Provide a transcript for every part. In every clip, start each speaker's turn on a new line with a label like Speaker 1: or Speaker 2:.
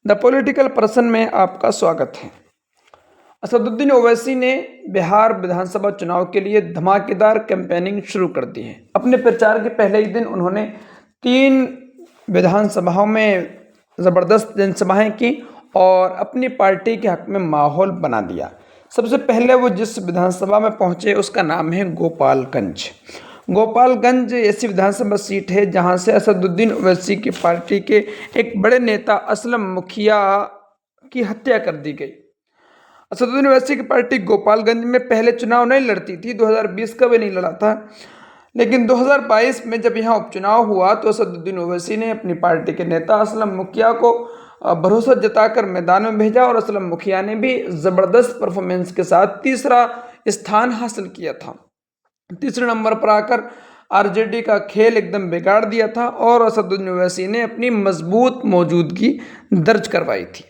Speaker 1: The political person में आपका स्वागत है। असदुद्दीन ओवैसी ने बिहार विधानसभा चुनाव के लिए धमाकेदार कैंपेनिंग शुरू कर दी है। अपने प्रचार के पहले ही दिन उन्होंने 3 विधानसभाओं में ज़बरदस्त जनसभाएं की और अपनी पार्टी के हक में माहौल बना दिया। सबसे पहले वो जिस विधानसभा में पहुंचे उसका नाम है गोपालगंज। गोपालगंज ऐसी विधानसभा सीट है जहां से असदुद्दीन ओवैसी की पार्टी के एक बड़े नेता असलम मुखिया की हत्या कर दी गई। असदुद्दीन ओवैसी की पार्टी गोपालगंज में पहले चुनाव नहीं लड़ती थी, 2020 का भी नहीं लड़ा था, लेकिन 2022 में जब यहाँ उपचुनाव हुआ तो असदुद्दीन ओवैसी ने अपनी पार्टी के नेता असलम मुखिया को भरोसा जताकर मैदान में भेजा और असलम मुखिया ने भी ज़बरदस्त परफॉर्मेंस के साथ तीसरा स्थान हासिल किया था। तीसरे नंबर पर आकर आरजेडी का खेल एकदम बिगाड़ दिया था और असदुद्दीन ओवैसी ने अपनी मजबूत मौजूदगी दर्ज करवाई थी।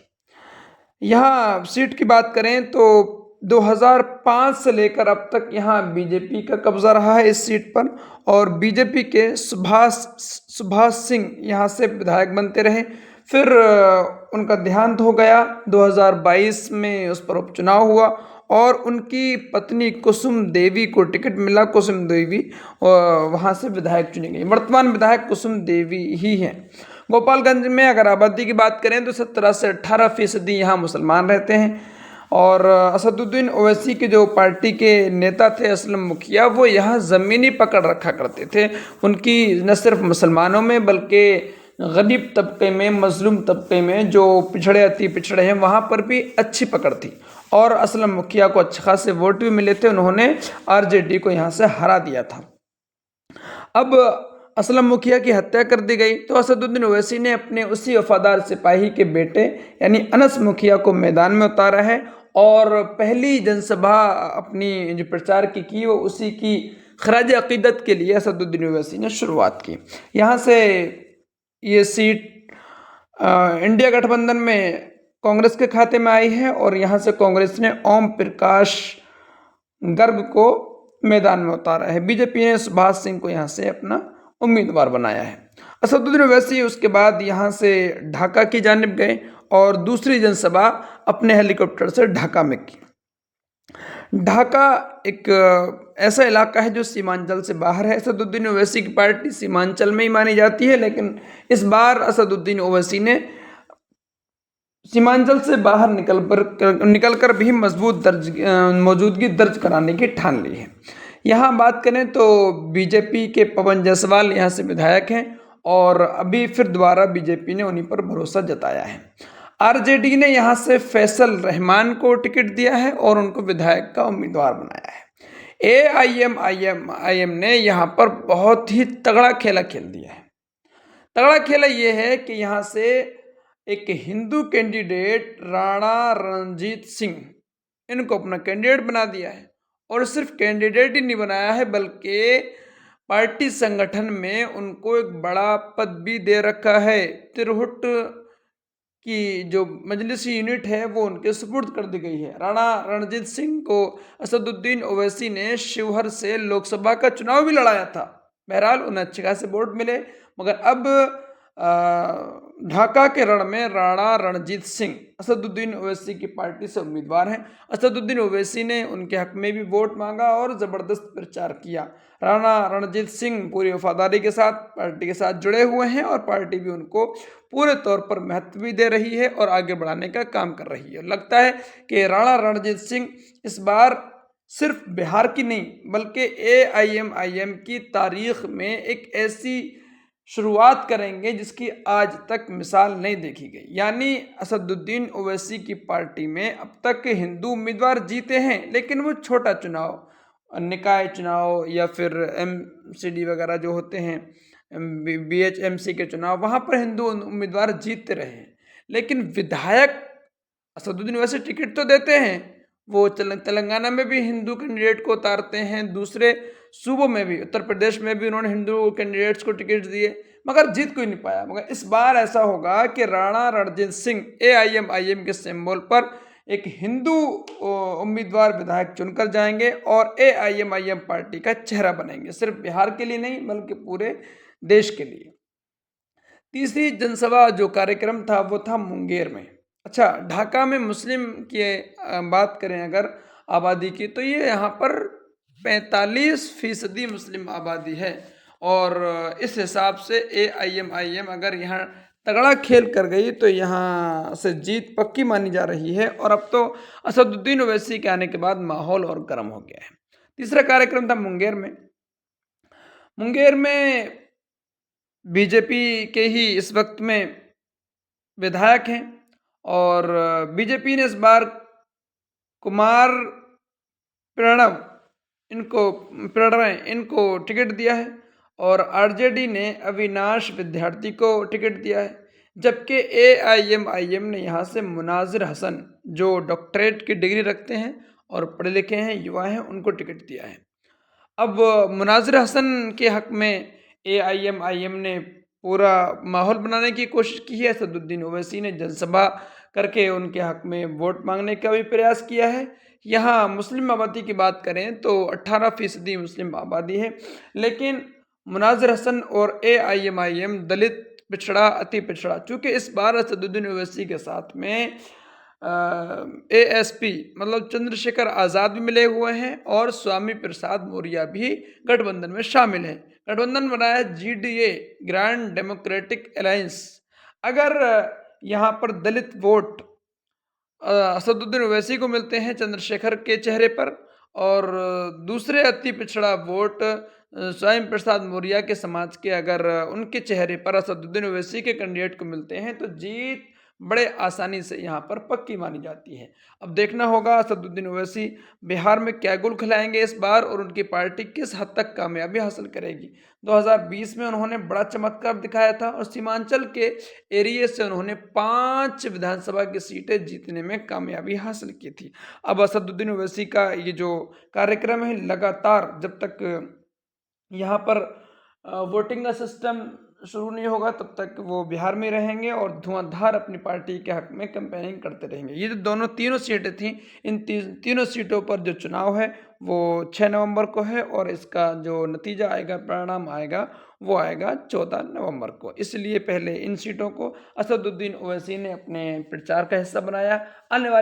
Speaker 1: यहाँ सीट की बात करें तो 2005 से लेकर अब तक यहाँ बीजेपी का कब्जा रहा है इस सीट पर और बीजेपी के सुभाष सिंह यहाँ से विधायक बनते रहे। फिर उनका देहांत हो गया। 2022 में उस पर उपचुनाव हुआ और उनकी पत्नी कुसुम देवी को टिकट मिला। कुसुम देवी वहाँ से विधायक चुनी गई। वर्तमान विधायक कुसुम देवी ही हैं। गोपालगंज में अगर आबादी की बात करें तो 17 से 18% यहाँ मुसलमान रहते हैं और असदुद्दीन ओवैसी के जो पार्टी के नेता थे असलम मुखिया, वो यहाँ ज़मीनी पकड़ रखा करते थे। उनकी न सिर्फ मुसलमानों में बल्कि गरीब तबके में, मजलूम तबके में, जो पिछड़े अति पिछड़े हैं, वहाँ पर भी अच्छी पकड़ थी और असलम मुखिया को अच्छे खासे वोट भी मिले थे। उन्होंने आरजेडी को यहाँ से हरा दिया था। अब असलम मुखिया की हत्या कर दी गई तो असदुद्दीन ओवैसी ने अपने उसी वफादार सिपाही के बेटे यानी अनस मुखिया को मैदान में उतारा है और पहली जनसभा अपनी जो प्रचार की वो उसी की खराज अकीदत के लिए असदुद्दीन ओवैसी ने शुरुआत की। यहाँ से ये सीट इंडिया गठबंधन में कांग्रेस के खाते में आई है और यहाँ से कांग्रेस ने ओम प्रकाश गर्ग को मैदान में उतारा है। बीजेपी ने सुभाष सिंह को यहाँ से अपना उम्मीदवार बनाया है। असदुद्दीन ओवैसी उसके बाद यहाँ से ढाका की जानिब गए और दूसरी जनसभा अपने हेलीकॉप्टर से ढाका में की। ढाका एक ऐसा इलाका है जो सीमांचल से बाहर है। असदुद्दीन ओवैसी की पार्टी सीमांचल में ही मानी जाती है, लेकिन इस बार असदुद्दीन ओवैसी ने सीमांचल से बाहर निकलकर भी मजबूत मौजूदगी दर्ज कराने की ठान ली है। यहाँ बात करें तो बीजेपी के पवन जायसवाल यहाँ से विधायक हैं और अभी फिर दोबारा बीजेपी ने उन्हीं पर भरोसा जताया है। आरजेडी ने यहाँ से फैसल रहमान को टिकट दिया है और उनको विधायक का उम्मीदवार बनाया है। एआईएम ने यहाँ पर बहुत ही तगड़ा खेला खेल दिया है। तगड़ा खेला ये है कि यहाँ से एक हिंदू कैंडिडेट राणा रणजीत सिंह, इनको अपना कैंडिडेट बना दिया है और सिर्फ कैंडिडेट ही नहीं बनाया है बल्कि पार्टी संगठन में उनको एक बड़ा पद भी दे रखा है। तिरहुट की जो मजलिसी यूनिट है वो उनके सुपुर्द कर दी गई है। राणा रणजीत सिंह को असदुद्दीन ओवैसी ने शिवहर से लोकसभा का चुनाव भी लड़ाया था। बहरहाल उन्हें अच्छे खासे वोट मिले, मगर अब ढाका के रण में राणा रणजीत सिंह असदुद्दीन ओवैसी की पार्टी से उम्मीदवार हैं। असदुद्दीन ओवैसी ने उनके हक में भी वोट मांगा और ज़बरदस्त प्रचार किया। राणा रणजीत सिंह पूरी वफादारी के साथ पार्टी के साथ जुड़े हुए हैं और पार्टी भी उनको पूरे तौर पर महत्व भी दे रही है और आगे बढ़ाने का काम कर रही है। लगता है कि राणा रणजीत सिंह इस बार सिर्फ बिहार की नहीं बल्कि एआईएम की तारीख में एक ऐसी शुरुआत करेंगे जिसकी आज तक मिसाल नहीं देखी गई। यानी असदुद्दीन ओवैसी की पार्टी में अब तक हिंदू उम्मीदवार जीते हैं, लेकिन वो छोटा चुनाव, निकाय चुनाव या फिर एमसीडी वगैरह जो होते हैं, बीएचएमसी के चुनाव, वहाँ पर हिंदू उम्मीदवार जीतते रहे हैं। लेकिन विधायक असदुद्दीन ओवैसी टिकट तो देते हैं, वो तेलंगाना में भी हिंदू कैंडिडेट को उतारते हैं, दूसरे सूबों में भी, उत्तर प्रदेश में भी उन्होंने हिंदू कैंडिडेट्स को टिकट दिए, मगर जीत कोई नहीं पाया। मगर इस बार ऐसा होगा कि राणा रणजीत सिंह एआईएम के सिंबल पर एक हिंदू उम्मीदवार विधायक चुनकर जाएंगे और एआईएम पार्टी का चेहरा बनेंगे, सिर्फ बिहार के लिए नहीं बल्कि पूरे देश के लिए। तीसरी जनसभा जो कार्यक्रम था वो था मुंगेर में। अच्छा, ढाका में मुस्लिम की बात करें अगर आबादी की, तो ये यहाँ पर 45% मुस्लिम आबादी है। और इस हिसाब से AIMIM अगर यहाँ तगड़ा खेल कर गई तो यहाँ से जीत पक्की मानी जा रही है। और अब तो असदुद्दीन ओवैसी के आने के बाद माहौल और गर्म हो गया है। तीसरा कार्यक्रम था मुंगेर में। मुंगेर में बीजेपी के ही इस वक्त में विधायक हैं और बीजेपी ने इस बार कुमार प्रणव इनको प्रणय इनको टिकट दिया है और आरजेडी ने अविनाश विद्यार्थी को टिकट दिया है, जबकि AIMIM ने यहाँ से मुनाजिर हसन जो डॉक्टरेट की डिग्री रखते हैं और पढ़े लिखे हैं, युवा हैं, उनको टिकट दिया है। अब मुनाजिर हसन के हक में AIMIM ने पूरा माहौल बनाने की कोशिश की है। असदुद्दीन ओवैसी ने जनसभा करके उनके हक में वोट मांगने का भी प्रयास किया है। यहाँ मुस्लिम आबादी की बात करें तो 18% मुस्लिम आबादी है, लेकिन मुनाजिर हसन और AIMIM दलित, पिछड़ा, अति पिछड़ा, चूँकि इस बार असदुद्दीन ओवैसी के साथ में ASP मतलब चंद्रशेखर आज़ाद भी मिले हुए हैं और स्वामी प्रसाद मौर्य भी गठबंधन में शामिल हैं। गठबंधन बनाया है GDA, ग्रैंड डेमोक्रेटिक अलायंस। अगर यहाँ पर दलित वोट असदुद्दीन ओवैसी को मिलते हैं चंद्रशेखर के चेहरे पर और दूसरे अति पिछड़ा वोट स्वामी प्रसाद मौर्य के समाज के अगर उनके चेहरे पर असदुद्दीन ओवैसी के कैंडिडेट को मिलते हैं तो जीत बड़े आसानी से यहाँ पर पक्की मानी जाती है। अब देखना होगा असदुद्दीन ओवैसी बिहार में क्या गुल खिलाएंगे इस बार और उनकी पार्टी किस हद तक कामयाबी हासिल करेगी। 2020 में उन्होंने बड़ा चमत्कार दिखाया था और सीमांचल के एरिए से उन्होंने 5 विधानसभा की सीटें जीतने में कामयाबी हासिल की थी। अब असदुद्दीन ओवैसी का ये जो कार्यक्रम है, लगातार जब तक यहाँ पर वोटिंग का सिस्टम शुरू नहीं होगा तब तक वो बिहार में रहेंगे और धुआंधार अपनी पार्टी के हक में कैंपेनिंग करते रहेंगे। ये जो तीनों सीटें थी, इन तीनों सीटों पर जो चुनाव है वो 6 नवंबर को है और इसका जो नतीजा आएगा, परिणाम आएगा, वो आएगा 14 नवंबर को। इसलिए पहले इन सीटों को असदुद्दीन ओवैसी ने अपने प्रचार का हिस्सा बनाया। आने वाले